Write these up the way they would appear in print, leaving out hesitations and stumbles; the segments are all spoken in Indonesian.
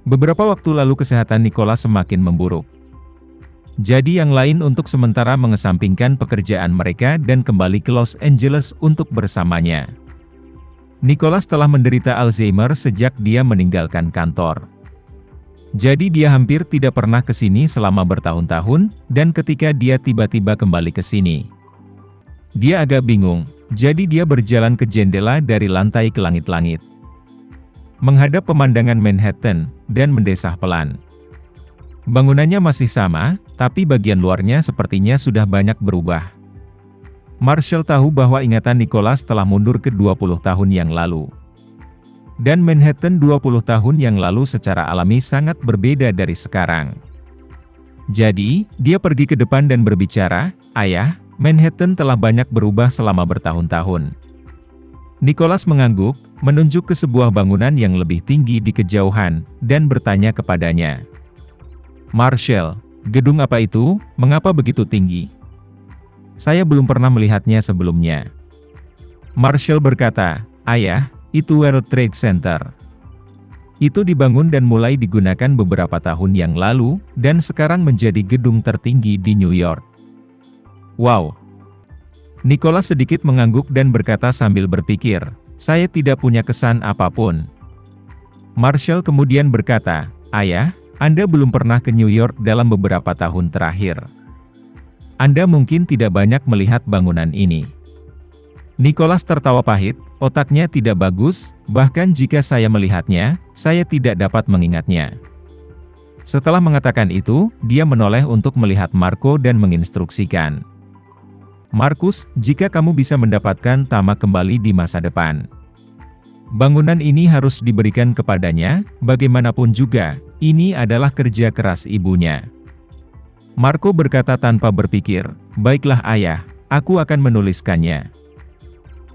Beberapa waktu lalu kesehatan Nicholas semakin memburuk. Jadi yang lain untuk sementara mengesampingkan pekerjaan mereka dan kembali ke Los Angeles untuk bersamanya. Nicholas telah menderita Alzheimer sejak dia meninggalkan kantor. Jadi dia hampir tidak pernah ke sini selama bertahun-tahun, dan ketika dia tiba-tiba kembali ke sini, dia agak bingung, jadi dia berjalan ke jendela dari lantai ke langit-langit, menghadap pemandangan Manhattan, dan mendesah pelan. Bangunannya masih sama, tapi bagian luarnya sepertinya sudah banyak berubah. Marshall tahu bahwa ingatan Nicholas telah mundur ke 20 tahun yang lalu. Dan Manhattan 20 tahun yang lalu secara alami sangat berbeda dari sekarang. Jadi, dia pergi ke depan dan berbicara, "Ayah, Manhattan telah banyak berubah selama bertahun-tahun." Nicholas mengangguk, menunjuk ke sebuah bangunan yang lebih tinggi di kejauhan, dan bertanya kepadanya, "Marshall, gedung apa itu? Mengapa begitu tinggi? Saya belum pernah melihatnya sebelumnya." Marshall berkata, "Ayah, itu World Trade Center. Itu dibangun dan mulai digunakan beberapa tahun yang lalu, dan sekarang menjadi gedung tertinggi di New York." Wow! Nicholas sedikit mengangguk dan berkata sambil berpikir, "Saya tidak punya kesan apapun." Marshall kemudian berkata, "Ayah, Anda belum pernah ke New York dalam beberapa tahun terakhir. Anda mungkin tidak banyak melihat bangunan ini." Nicholas tertawa pahit, otaknya tidak bagus, bahkan jika saya melihatnya, saya tidak dapat mengingatnya. Setelah mengatakan itu, dia menoleh untuk melihat Marco dan menginstruksikan, "Marcus, jika kamu bisa mendapatkan Tama kembali di masa depan, bangunan ini harus diberikan kepadanya, bagaimanapun juga, ini adalah kerja keras ibunya." Marco berkata tanpa berpikir, "Baiklah ayah, aku akan menuliskannya.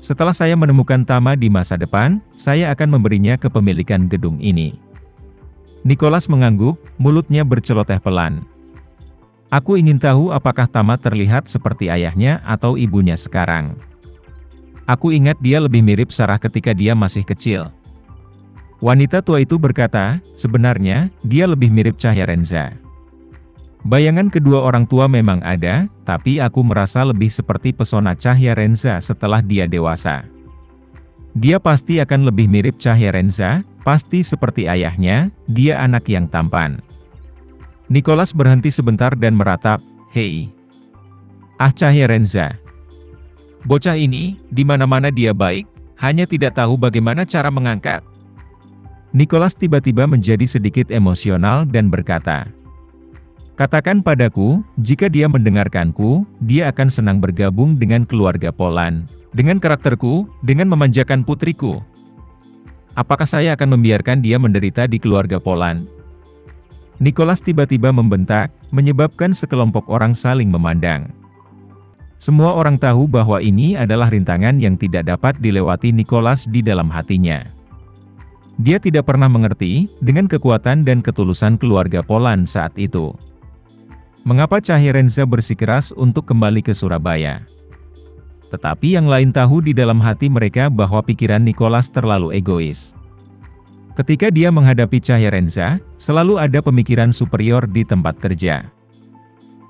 Setelah saya menemukan Tama di masa depan, saya akan memberinya kepemilikan gedung ini." Nicholas mengangguk, mulutnya berceloteh pelan. "Aku ingin tahu apakah Tama terlihat seperti ayahnya atau ibunya sekarang. Aku ingat dia lebih mirip Sarah ketika dia masih kecil." Wanita tua itu berkata, "Sebenarnya, dia lebih mirip Cahya Renza. Bayangan kedua orang tua memang ada, tapi aku merasa lebih seperti pesona Cahya Renza setelah dia dewasa. Dia pasti akan lebih mirip Cahya Renza, pasti seperti ayahnya, dia anak yang tampan." Nicholas berhenti sebentar dan meratap, "Hei. Cahya Renza. Bocah ini, di mana-mana dia baik, hanya tidak tahu bagaimana cara mengangkat." Nicholas tiba-tiba menjadi sedikit emosional dan berkata, "Katakan padaku, jika dia mendengarkanku, dia akan senang bergabung dengan keluarga Polan, dengan karakterku, dengan memanjakan putriku. Apakah saya akan membiarkan dia menderita di keluarga Polan?" Nicholas tiba-tiba membentak, menyebabkan sekelompok orang saling memandang. Semua orang tahu bahwa ini adalah rintangan yang tidak dapat dilewati Nicholas di dalam hatinya. Dia tidak pernah mengerti, dengan kekuatan dan ketulusan keluarga Polan saat itu, mengapa Cahya Renza bersikeras untuk kembali ke Surabaya. Tetapi yang lain tahu di dalam hati mereka bahwa pikiran Nicholas terlalu egois. Ketika dia menghadapi Cahya Renza, selalu ada pemikiran superior di tempat kerja.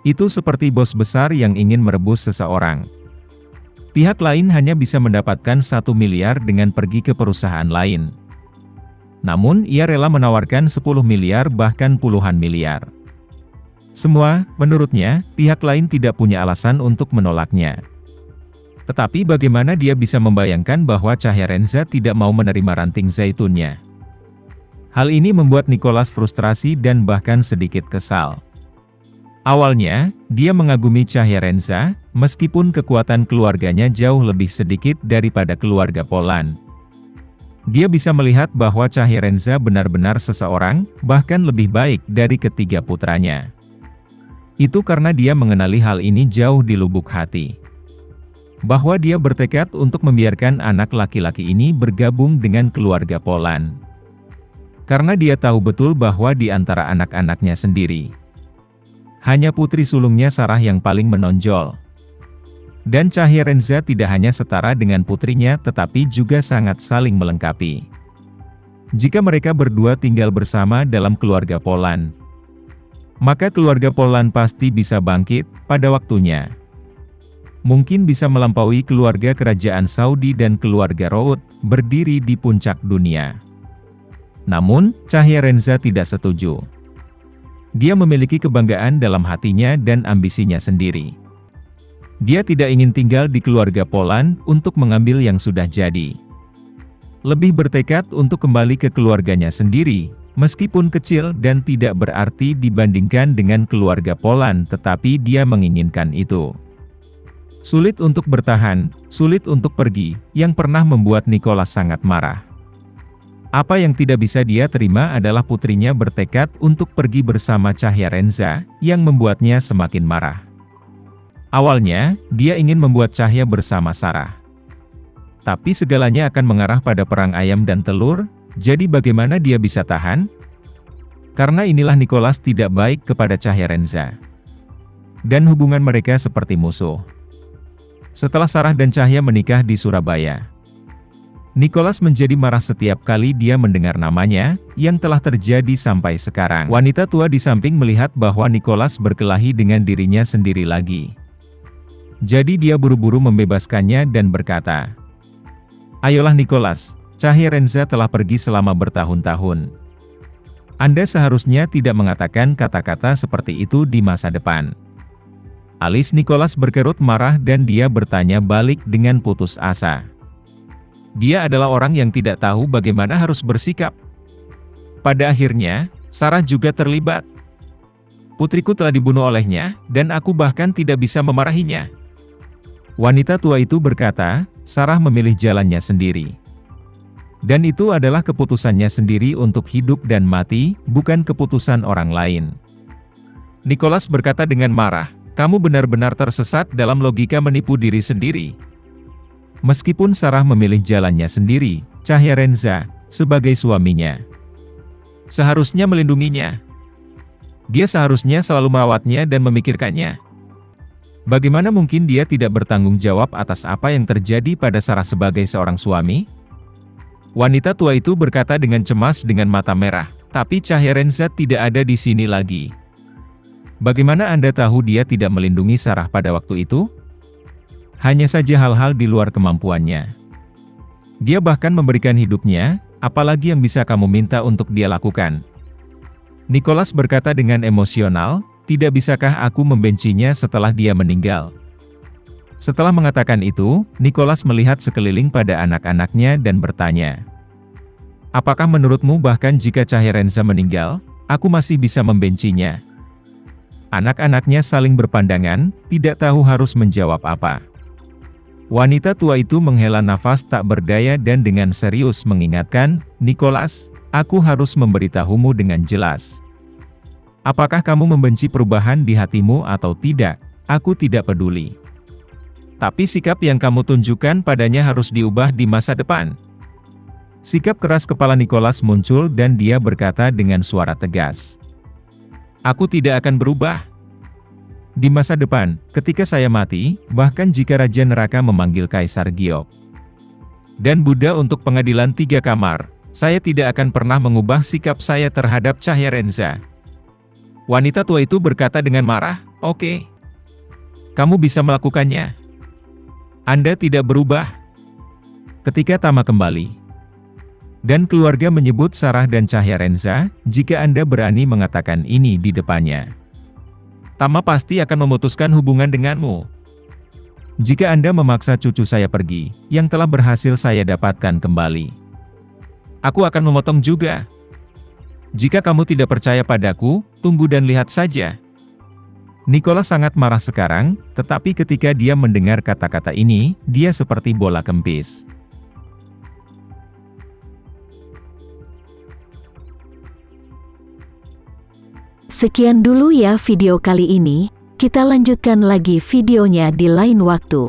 Itu seperti bos besar yang ingin merebus seseorang. Pihak lain hanya bisa mendapatkan 1 miliar dengan pergi ke perusahaan lain. Namun ia rela menawarkan 10 miliar bahkan puluhan miliar. Semua, menurutnya, pihak lain tidak punya alasan untuk menolaknya. Tetapi bagaimana dia bisa membayangkan bahwa Cahya Renza tidak mau menerima ranting zaitunnya? Hal ini membuat Nicholas frustrasi dan bahkan sedikit kesal. Awalnya, dia mengagumi Cahya Renza, meskipun kekuatan keluarganya jauh lebih sedikit daripada keluarga Polan. Dia bisa melihat bahwa Cahya Renza benar-benar seseorang, bahkan lebih baik dari ketiga putranya. Itu karena dia mengenali hal ini jauh di lubuk hati. Bahwa dia bertekad untuk membiarkan anak laki-laki ini bergabung dengan keluarga Polan. Karena dia tahu betul bahwa di antara anak-anaknya sendiri, hanya putri sulungnya Sarah yang paling menonjol. Dan Cahya Renza tidak hanya setara dengan putrinya tetapi juga sangat saling melengkapi. Jika mereka berdua tinggal bersama dalam keluarga Polan, maka keluarga Polan pasti bisa bangkit pada waktunya. Mungkin bisa melampaui keluarga kerajaan Saudi dan keluarga Rout, berdiri di puncak dunia. Namun, Cahyarenza tidak setuju. Dia memiliki kebanggaan dalam hatinya dan ambisinya sendiri. Dia tidak ingin tinggal di keluarga Polan untuk mengambil yang sudah jadi. Lebih bertekad untuk kembali ke keluarganya sendiri, meskipun kecil dan tidak berarti dibandingkan dengan keluarga Polan, tetapi dia menginginkan itu. Sulit untuk bertahan, sulit untuk pergi, yang pernah membuat Nicholas sangat marah. Apa yang tidak bisa dia terima adalah putrinya bertekad untuk pergi bersama Cahyarenza, yang membuatnya semakin marah. Awalnya, dia ingin membuat Cahya bersama Sarah. Tapi segalanya akan mengarah pada perang ayam dan telur, jadi bagaimana dia bisa tahan? Karena inilah Nicholas tidak baik kepada Cahyarenza. Dan hubungan mereka seperti musuh. Setelah Sarah dan Cahya menikah di Surabaya, Nicholas menjadi marah setiap kali dia mendengar namanya, yang telah terjadi sampai sekarang. Wanita tua di samping melihat bahwa Nicholas berkelahi dengan dirinya sendiri lagi. Jadi dia buru-buru membebaskannya dan berkata, "Ayolah Nicholas, Cahyarenza telah pergi selama bertahun-tahun. Anda seharusnya tidak mengatakan kata-kata seperti itu di masa depan." Alis Nicholas berkerut marah dan dia bertanya balik dengan putus asa. Dia adalah orang yang tidak tahu bagaimana harus bersikap. Pada akhirnya, Sarah juga terlibat. Putriku telah dibunuh olehnya, dan aku bahkan tidak bisa memarahinya. Wanita tua itu berkata, Sarah memilih jalannya sendiri. Dan itu adalah keputusannya sendiri untuk hidup dan mati, bukan keputusan orang lain. Nicholas berkata dengan marah, "Kamu benar-benar tersesat dalam logika menipu diri sendiri." Meskipun Sarah memilih jalannya sendiri, Cahyarenza, sebagai suaminya, seharusnya melindunginya. Dia seharusnya selalu merawatnya dan memikirkannya. Bagaimana mungkin dia tidak bertanggung jawab atas apa yang terjadi pada Sarah sebagai seorang suami? Wanita tua itu berkata dengan cemas dengan mata merah, "Tapi Cahyarenza tidak ada di sini lagi." Bagaimana Anda tahu dia tidak melindungi Sarah pada waktu itu? Hanya saja hal-hal di luar kemampuannya. Dia bahkan memberikan hidupnya, apalagi yang bisa kamu minta untuk dia lakukan? Nicholas berkata dengan emosional, "Tidak bisakah aku membencinya setelah dia meninggal?" Setelah mengatakan itu, Nicholas melihat sekeliling pada anak-anaknya dan bertanya, "Apakah menurutmu bahkan jika Cahyarenza meninggal, aku masih bisa membencinya?" Anak-anaknya saling berpandangan, tidak tahu harus menjawab apa. Wanita tua itu menghela nafas tak berdaya dan dengan serius mengingatkan, "Nicholas, aku harus memberitahumu dengan jelas. Apakah kamu membenci perubahan di hatimu atau tidak, aku tidak peduli. Tapi sikap yang kamu tunjukkan padanya harus diubah di masa depan." Sikap keras kepala Nicholas muncul dan dia berkata dengan suara tegas, "Aku tidak akan berubah. Di masa depan, ketika saya mati, bahkan jika Raja Neraka memanggil Kaisar Giok dan Buddha untuk pengadilan 3 kamar, saya tidak akan pernah mengubah sikap saya terhadap Cahyarenza." Wanita tua itu berkata dengan marah, "Oke. Kamu bisa melakukannya. Anda tidak berubah." Ketika Tama kembali, dan keluarga menyebut Sarah dan Cahyarenza, jika Anda berani mengatakan ini di depannya, Tama pasti akan memutuskan hubungan denganmu. Jika Anda memaksa cucu saya pergi, yang telah berhasil saya dapatkan kembali, aku akan memotong juga. Jika kamu tidak percaya padaku, tunggu dan lihat saja." Nicholas sangat marah sekarang, tetapi ketika dia mendengar kata-kata ini, dia seperti bola kempis. Sekian dulu ya video kali ini, kita lanjutkan lagi videonya di lain waktu.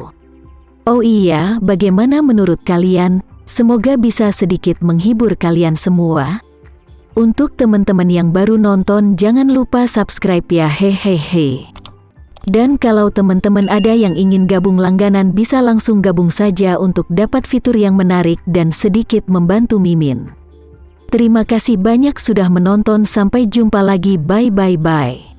Oh iya, bagaimana menurut kalian? Semoga bisa sedikit menghibur kalian semua. Untuk teman-teman yang baru nonton jangan lupa subscribe ya hehehe. Dan kalau teman-teman ada yang ingin gabung langganan bisa langsung gabung saja untuk dapat fitur yang menarik dan sedikit membantu Mimin. Terima kasih banyak sudah menonton, sampai jumpa lagi, bye bye bye.